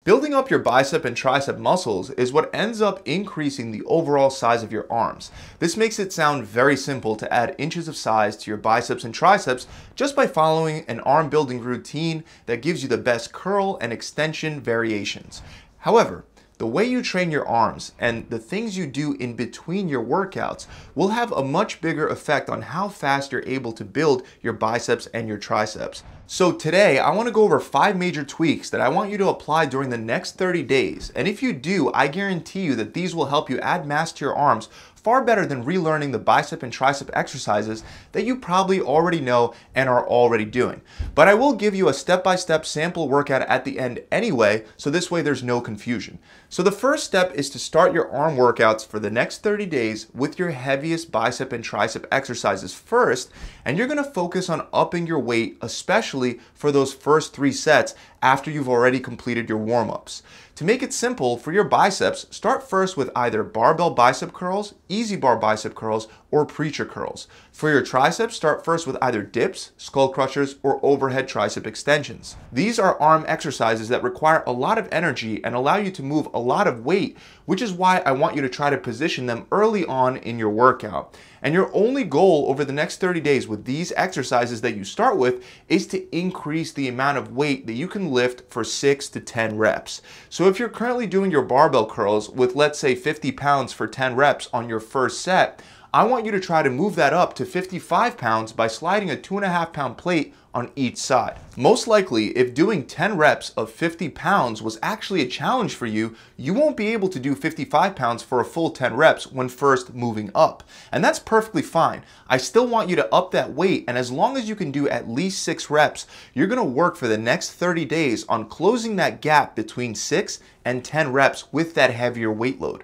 Building up your bicep and tricep muscles is what ends up increasing the overall size of your arms. This makes it sound very simple to add inches of size to your biceps and triceps just by following an arm building routine that gives you the best curl and extension variations. However, the way you train your arms and the things you do in between your workouts will have a much bigger effect on how fast you're able to build your biceps and your triceps. So today, I want to go over 5 major tweaks that I want you to apply during the next 30 days. And if you do, I guarantee you that these will help you add mass to your arms far better than relearning the bicep and tricep exercises that you probably already know and are already doing. But I will give you a step-by-step sample workout at the end anyway, so this way there's no confusion. So the first step is to start your arm workouts for the next 30 days with your heaviest bicep and tricep exercises first, and you're gonna focus on upping your weight, especially for those first 3 sets after you've already completed your warm-ups. To make it simple, for your biceps, start first with either barbell bicep curls, easy bar bicep curls, or preacher curls. For your triceps, start first with either dips, skull crushers, or overhead tricep extensions. These are arm exercises that require a lot of energy and allow you to move a lot of weight, which is why I want you to try to position them early on in your workout. And your only goal over the next 30 days with these exercises that you start with is to increase the amount of weight that you can lift for 6 to 10 reps. So if you're currently doing your barbell curls with, let's say, 50 pounds for 10 reps on your first set, I want you to try to move that up to 55 pounds by sliding a 2.5 pound plate on each side. Most likely, if doing 10 reps of 50 pounds was actually a challenge for you, you won't be able to do 55 pounds for a full 10 reps when first moving up. And that's perfectly fine. I still want you to up that weight, and as long as you can do at least 6 reps, you're gonna work for the next 30 days on closing that gap between 6 and 10 reps with that heavier weight load.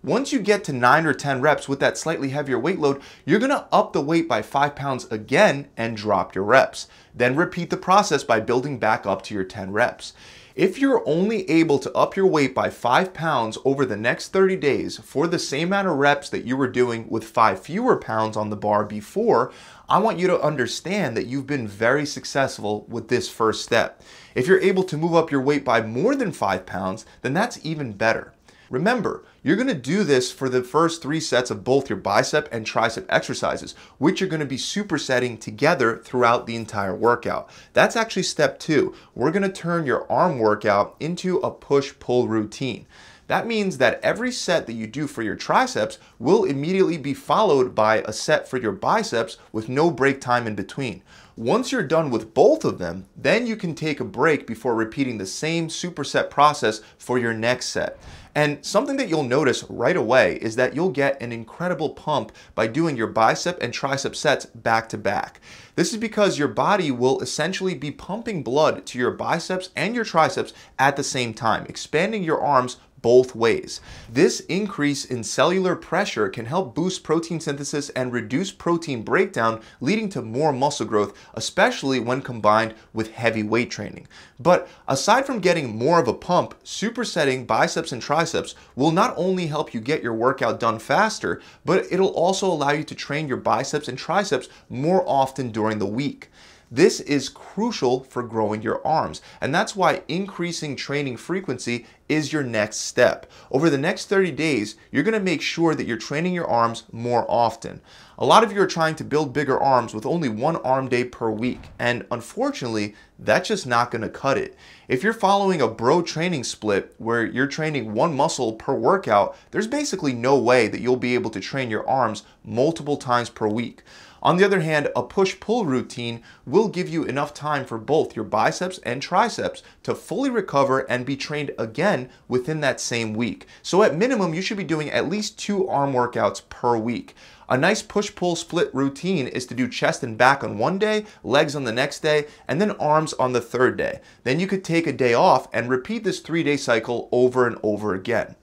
Once you get to 9 or 10 reps with that slightly heavier weight load, you're gonna up the weight by 5 pounds again and drop your reps. Then repeat the process by building back up to your 10 reps. If you're only able to up your weight by 5 pounds over the next 30 days for the same amount of reps that you were doing with 5 fewer pounds on the bar before, I want you to understand that you've been very successful with this first step. If you're able to move up your weight by more than 5 pounds, then that's even better. Remember, you're going to do this for the first 3 sets of both your bicep and tricep exercises, which you're going to be supersetting together throughout the entire workout. That's actually step 2. We're going to turn your arm workout into a push-pull routine. That means that every set that you do for your triceps will immediately be followed by a set for your biceps with no break time in between. Once you're done with both of them, then you can take a break before repeating the same superset process for your next set. And something that you'll notice right away is that you'll get an incredible pump by doing your bicep and tricep sets back to back. This is because your body will essentially be pumping blood to your biceps and your triceps at the same time, expanding your arms both ways. This increase in cellular pressure can help boost protein synthesis and reduce protein breakdown, leading to more muscle growth, especially when combined with heavy weight training. But aside from getting more of a pump, supersetting biceps and triceps will not only help you get your workout done faster, but it'll also allow you to train your biceps and triceps more often during the week. This is crucial for growing your arms, and that's why increasing training frequency is your next step. Over the next 30 days, you're gonna make sure that you're training your arms more often. A lot of you are trying to build bigger arms with only 1 arm day per week, and unfortunately, that's just not gonna cut it. If you're following a bro training split where you're training 1 muscle per workout, there's basically no way that you'll be able to train your arms multiple times per week. On the other hand, a push-pull routine will give you enough time for both your biceps and triceps to fully recover and be trained again within that same week. So at minimum, you should be doing at least 2 arm workouts per week. A nice push-pull split routine is to do chest and back on one day, legs on the next day, and then arms on the third day. Then you could take a day off and repeat this 3-day cycle over and over again.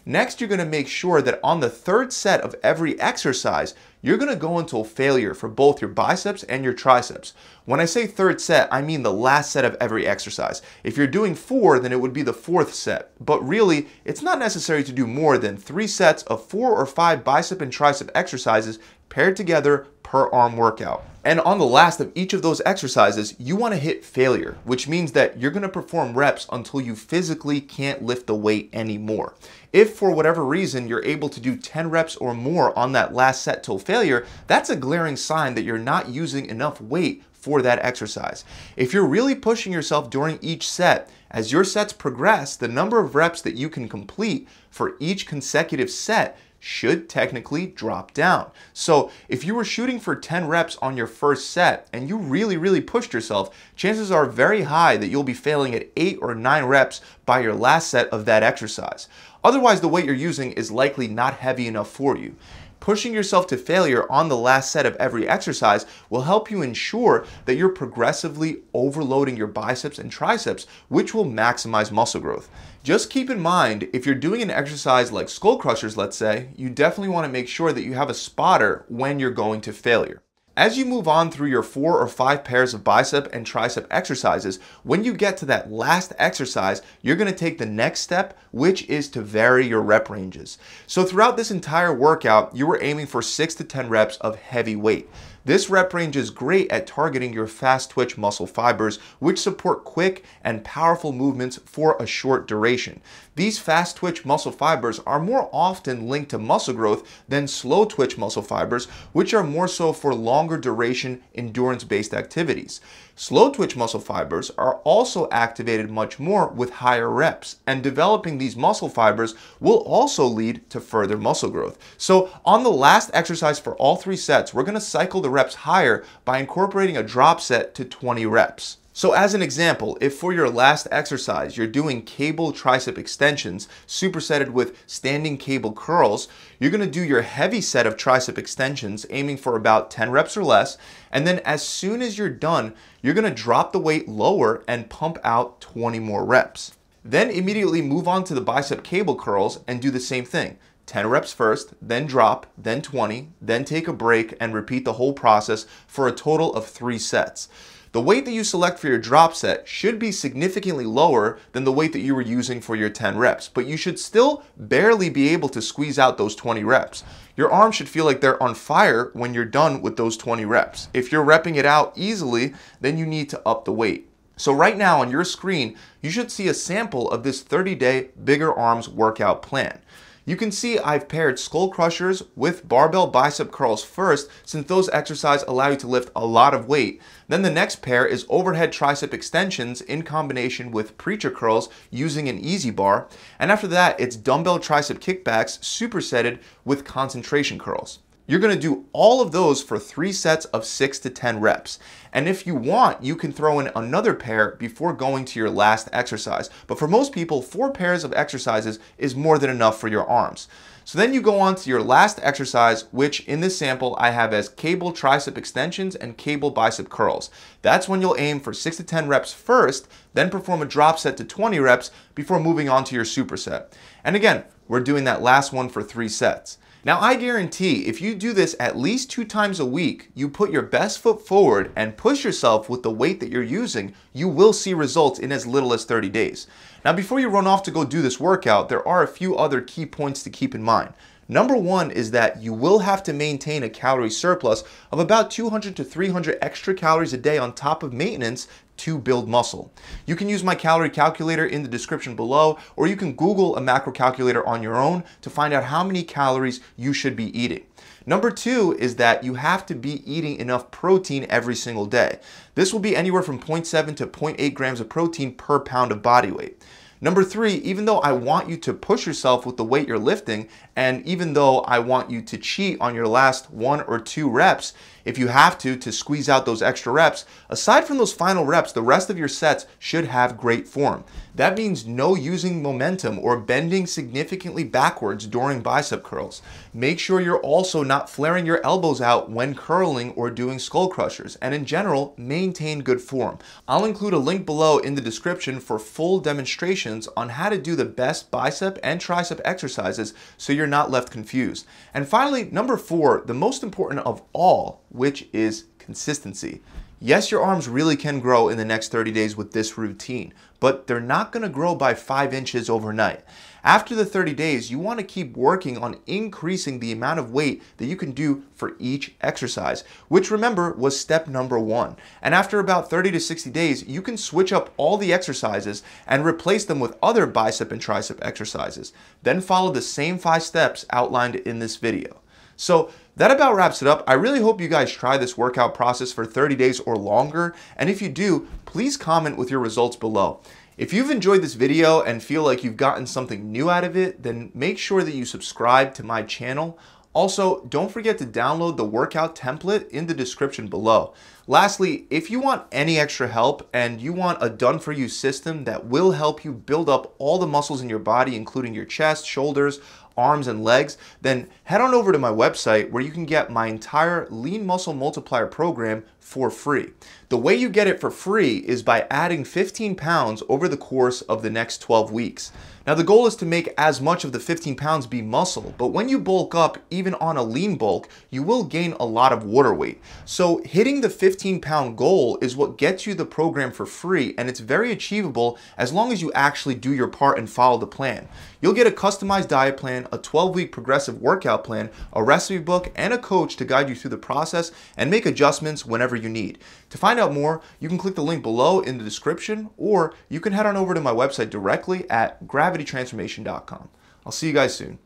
Next, you're going to make sure that on the 3rd set of every exercise, you're going to go until failure for both your biceps and your triceps. When I say 3rd set, I mean the last set of every exercise. If you're doing 4, then it would be the 4th set. But really, it's not necessary to do more than 3 sets of 4 or 5 bicep and tricep exercises paired together per per arm workout. And on the last of each of those exercises, you want to hit failure, which means that you're going to perform reps until you physically can't lift the weight anymore. If for whatever reason you're able to do 10 reps or more on that last set till failure, that's a glaring sign that you're not using enough weight for that exercise. If you're really pushing yourself during each set, as your sets progress, the number of reps that you can complete for each consecutive set should technically drop down. So if you were shooting for 10 reps on your first set and you really pushed yourself, chances are very high that you'll be failing at 8 or 9 reps by your last set of that exercise. Otherwise, the weight you're using is likely not heavy enough for you. Pushing yourself to failure on the last set of every exercise will help you ensure that you're progressively overloading your biceps and triceps, which will maximize muscle growth. Just keep in mind, if you're doing an exercise like skull crushers, let's say, you definitely want to make sure that you have a spotter when you're going to failure. As you move on through your 4 or 5 pairs of bicep and tricep exercises, when you get to that last exercise, you're going to take the next step, which is to vary your rep ranges. So throughout this entire workout, you were aiming for 6 to 10 reps of heavy weight. This rep range is great at targeting your fast twitch muscle fibers, which support quick and powerful movements for a short duration. These fast twitch muscle fibers are more often linked to muscle growth than slow twitch muscle fibers, which are more so for longer duration endurance-based activities. Slow twitch muscle fibers are also activated much more with higher reps, and developing these muscle fibers will also lead to further muscle growth. So on the last exercise for all 3 sets, we're going to cycle the reps higher by incorporating a drop set to 20 reps. So as an example, if for your last exercise you're doing cable tricep extensions supersetted with standing cable curls, you're going to do your heavy set of tricep extensions aiming for about 10 reps or less, and then as soon as you're done, you're going to drop the weight lower and pump out 20 more reps. Then immediately move on to the bicep cable curls and do the same thing. 10 reps first, then drop, then 20, then take a break and repeat the whole process for a total of 3 sets. The weight that you select for your drop set should be significantly lower than the weight that you were using for your 10 reps, but you should still barely be able to squeeze out those 20 reps. Your arms should feel like they're on fire when you're done with those 20 reps. If you're repping it out easily, then you need to up the weight. So right now on your screen, you should see a sample of this 30-day bigger arms workout plan. You can see I've paired skull crushers with barbell bicep curls first, since those exercises allow you to lift a lot of weight. Then the next pair is overhead tricep extensions in combination with preacher curls using an easy bar. And after that, it's dumbbell tricep kickbacks supersetted with concentration curls. You're going to do all of those for 3 sets of 6 to 10 reps. And if you want, you can throw in another pair before going to your last exercise. But for most people, 4 pairs of exercises is more than enough for your arms. So then you go on to your last exercise, which in this sample I have as cable tricep extensions and cable bicep curls. That's when you'll aim for 6 to 10 reps first, then perform a drop set to 20 reps before moving on to your superset. And again, we're doing that last one for 3 sets. Now I guarantee if you do this at least 2 times a week, you put your best foot forward and push yourself with the weight that you're using, you will see results in as little as 30 days. Now before you run off to go do this workout, there are a few other key points to keep in mind. Number 1 is that you will have to maintain a calorie surplus of about 200 to 300 extra calories a day on top of maintenance to build muscle. You can use my calorie calculator in the description below, or you can Google a macro calculator on your own to find out how many calories you should be eating. Number 2 is that you have to be eating enough protein every single day. This will be anywhere from 0.7 to 0.8 grams of protein per pound of body weight. Number 3, even though I want you to push yourself with the weight you're lifting, and even though I want you to cheat on your last 1 or 2 reps, if you have to squeeze out those extra reps, aside from those final reps, the rest of your sets should have great form. That means no using momentum or bending significantly backwards during bicep curls. Make sure you're also not flaring your elbows out when curling or doing skull crushers, and in general, maintain good form. I'll include a link below in the description for full demonstrations on how to do the best bicep and tricep exercises so you're not left confused. And finally, number 4, the most important of all, which is consistency. Yes, your arms really can grow in the next 30 days with this routine, but they're not going to grow by 5 inches overnight. After the 30 days, you want to keep working on increasing the amount of weight that you can do for each exercise, which remember was step number 1. And after about 30 to 60 days, you can switch up all the exercises and replace them with other bicep and tricep exercises. Then follow the same 5 steps outlined in this video. So that about wraps it up. I really hope you guys try this workout process for 30 days or longer. And if you do, please comment with your results below. If you've enjoyed this video and feel like you've gotten something new out of it, then make sure that you subscribe to my channel. Also, don't forget to download the workout template in the description below. Lastly, if you want any extra help and you want a done-for-you system that will help you build up all the muscles in your body, including your chest, shoulders, arms, and legs, then head on over to my website where you can get my entire Lean Muscle Multiplier program for free. The way you get it for free is by adding 15 pounds over the course of the next 12 weeks. Now the goal is to make as much of the 15 pounds be muscle, but when you bulk up, even on a lean bulk, you will gain a lot of water weight. So hitting the 15-pound goal is what gets you the program for free, and it's very achievable as long as you actually do your part and follow the plan. You'll get a customized diet plan, a 12-week progressive workout plan, a recipe book, and a coach to guide you through the process and make adjustments whenever you need. To find out more, you can click the link below in the description, or you can head on over to my website directly at gravitytransformation.com. I'll see you guys soon.